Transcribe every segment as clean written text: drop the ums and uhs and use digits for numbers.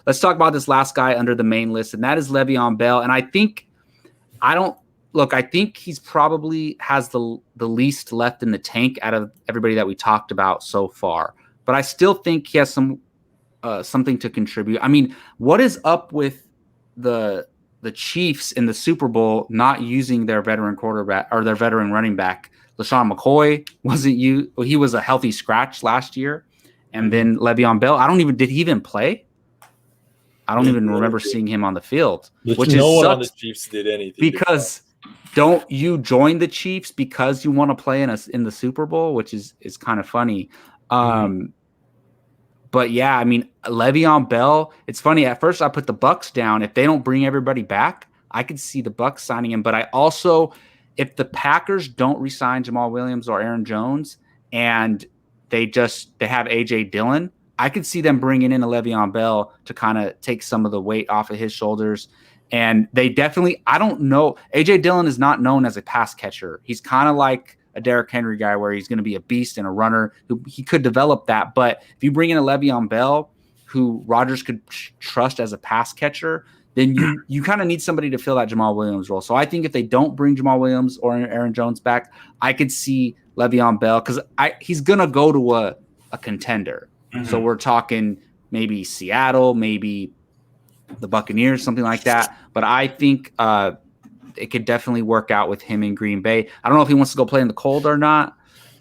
let's talk about this last guy under the main list, and that is Le'Veon Bell. And I think he's probably has the least left in the tank out of everybody that we talked about so far. But I still think he has something to contribute. I mean, what is up with the Chiefs in the Super Bowl not using their veteran quarterback or their veteran running back? LaShawn McCoy he was a healthy scratch last year. And then Le'Veon Bell, did he even play? I don't even remember seeing him on the field. No one on the Chiefs did anything. Because don't you join the Chiefs because you want to play in the Super Bowl, which is kind of funny. But yeah, I mean, Le'Veon Bell, it's funny. At first I put the Bucs down. If they don't bring everybody back, I could see the Bucs signing him. But I also, if the Packers don't re-sign Jamal Williams or Aaron Jones and they have A.J. Dillon, I could see them bringing in a Le'Veon Bell to kind of take some of the weight off of his shoulders. And they definitely, I don't know, A.J. Dillon is not known as a pass catcher. He's kind of like a Derrick Henry guy where he's going to be a beast and a runner. He could develop that. But if you bring in a Le'Veon Bell who Rodgers could trust as a pass catcher, then you kind of need somebody to fill that Jamal Williams role. So I think if they don't bring Jamal Williams or Aaron Jones back, I could see Le'Veon Bell because he's going to go to a contender. Mm-hmm. So we're talking maybe Seattle, maybe the Buccaneers, something like that. But I think it could definitely work out with him in Green Bay. I don't know if he wants to go play in the cold or not,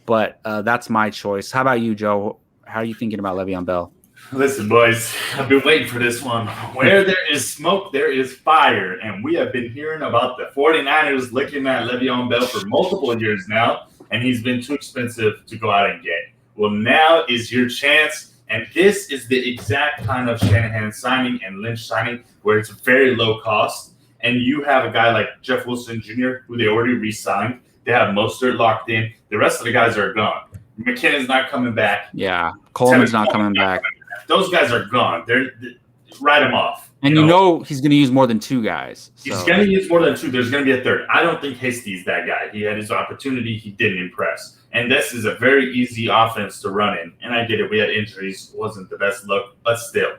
but that's my choice. How about you, Joe? How are you thinking about Le'Veon Bell? Listen, boys, I've been waiting for this one. Where there is smoke, there is fire. And we have been hearing about the 49ers looking at Le'Veon Bell for multiple years now, and he's been too expensive to go out and get. Well, now is your chance. And this is the exact kind of Shanahan signing and Lynch signing where it's very low cost. And you have a guy like Jeff Wilson Jr., who they already re-signed. They have Mostert locked in. The rest of the guys are gone. McKinnon's not coming back. Yeah, Coleman's not coming back. Those guys are gone. They're write them off. And you know he's going to use more than two guys. So. He's going to use more than two. There's going to be a third. I don't think Hasty's that guy. He had his opportunity. He didn't impress. And this is a very easy offense to run in. And I get it. We had injuries. Wasn't the best look. But still.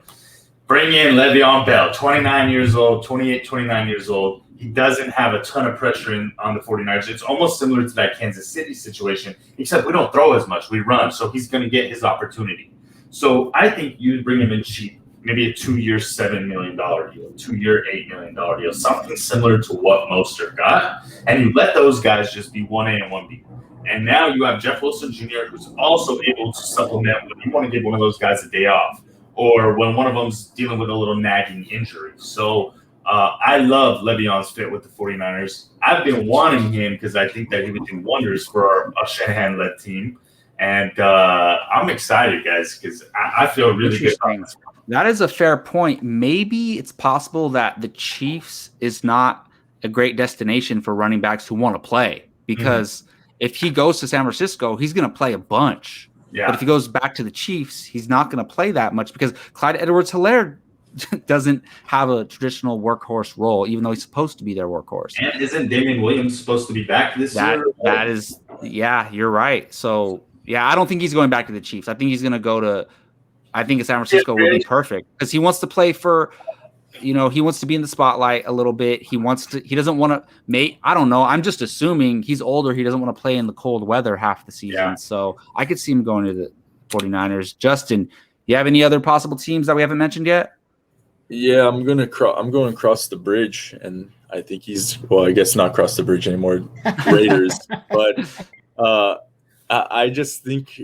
Bring in Le'Veon Bell, 29 years old, 29 years old. He doesn't have a ton of pressure on the 49ers. It's almost similar to that Kansas City situation, except we don't throw as much. We run. So he's going to get his opportunity. So I think you bring him in cheap. Maybe a 2-year, $7 million deal, 2-year, $8 million deal, something similar to what Mostert got. And you let those guys just be 1A and 1B. And now you have Jeff Wilson Jr., who's also able to supplement when you want to give one of those guys a day off or when one of them's dealing with a little nagging injury. So I love Le'Veon's fit with the 49ers. I've been wanting him because I think that he would do wonders for a Shanahan-led team. And I'm excited, guys, because I feel really good about this. That is a fair point. Maybe it's possible that the Chiefs is not a great destination for running backs who want to play because if he goes to San Francisco, he's going to play a bunch. Yeah. But if he goes back to the Chiefs, he's not going to play that much because Clyde Edwards-Helaire doesn't have a traditional workhorse role, even though he's supposed to be their workhorse. And isn't Damian Williams supposed to be back this year? That is, yeah, you're right. So, yeah, I don't think he's going back to the Chiefs. I think he's going to go to I think San Francisco will be perfect because he wants to play for, he wants to be in the spotlight a little bit. He doesn't want to I don't know. I'm just assuming he's older. He doesn't want to play in the cold weather half the season. Yeah. So I could see him going to the 49ers. Justin, you have any other possible teams that we haven't mentioned yet? Yeah, I'm going across the bridge, and I think I guess not cross the bridge anymore, Raiders. But I just think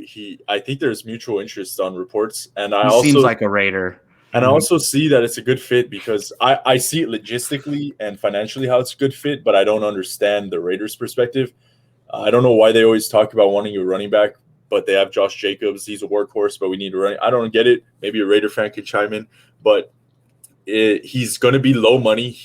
I think there's mutual interest on reports, and seems like a Raider. And I also see that it's a good fit because I see it logistically and financially how it's a good fit, but I don't understand the Raiders' perspective. I don't know why they always talk about wanting a running back, but they have Josh Jacobs. He's a workhorse, but we need a running. I don't get it. Maybe a Raider fan could chime in, but he's going to be low money.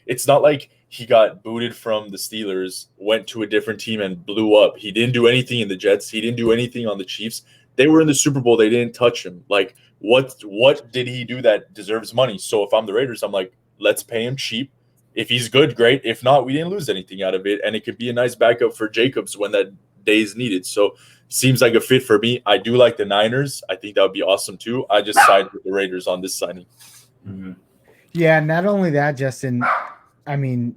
It's not like he got booted from the Steelers, went to a different team and blew up. He didn't do anything in the Jets. He didn't do anything on the Chiefs. They were in the Super Bowl. They didn't touch him. Like, what did he do that deserves money? So if I'm the Raiders, I'm like, let's pay him cheap. If he's good, great. If not, we didn't lose anything out of it. And it could be a nice backup for Jacobs when that days needed. So seems like a fit for me. I do like the Niners. I think that would be awesome too. I just sided with the Raiders on this signing. Mm-hmm. Yeah, not only that, Justin, I mean,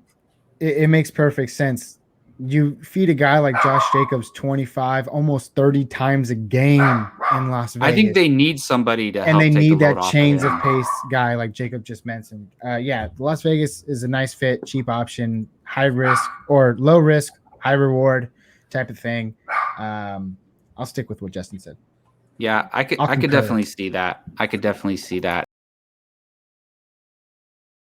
it makes perfect sense. You feed a guy like Josh Jacobs 25, almost 30 times a game in Las Vegas. I think they need somebody to and help they take need the load that off chains of of pace guy like Jacob just mentioned. Yeah, Las Vegas is a nice fit, cheap option, high risk or low risk, high reward type of thing. I'll stick with what Justin said. Yeah, I could concur. definitely see that. I could definitely see that.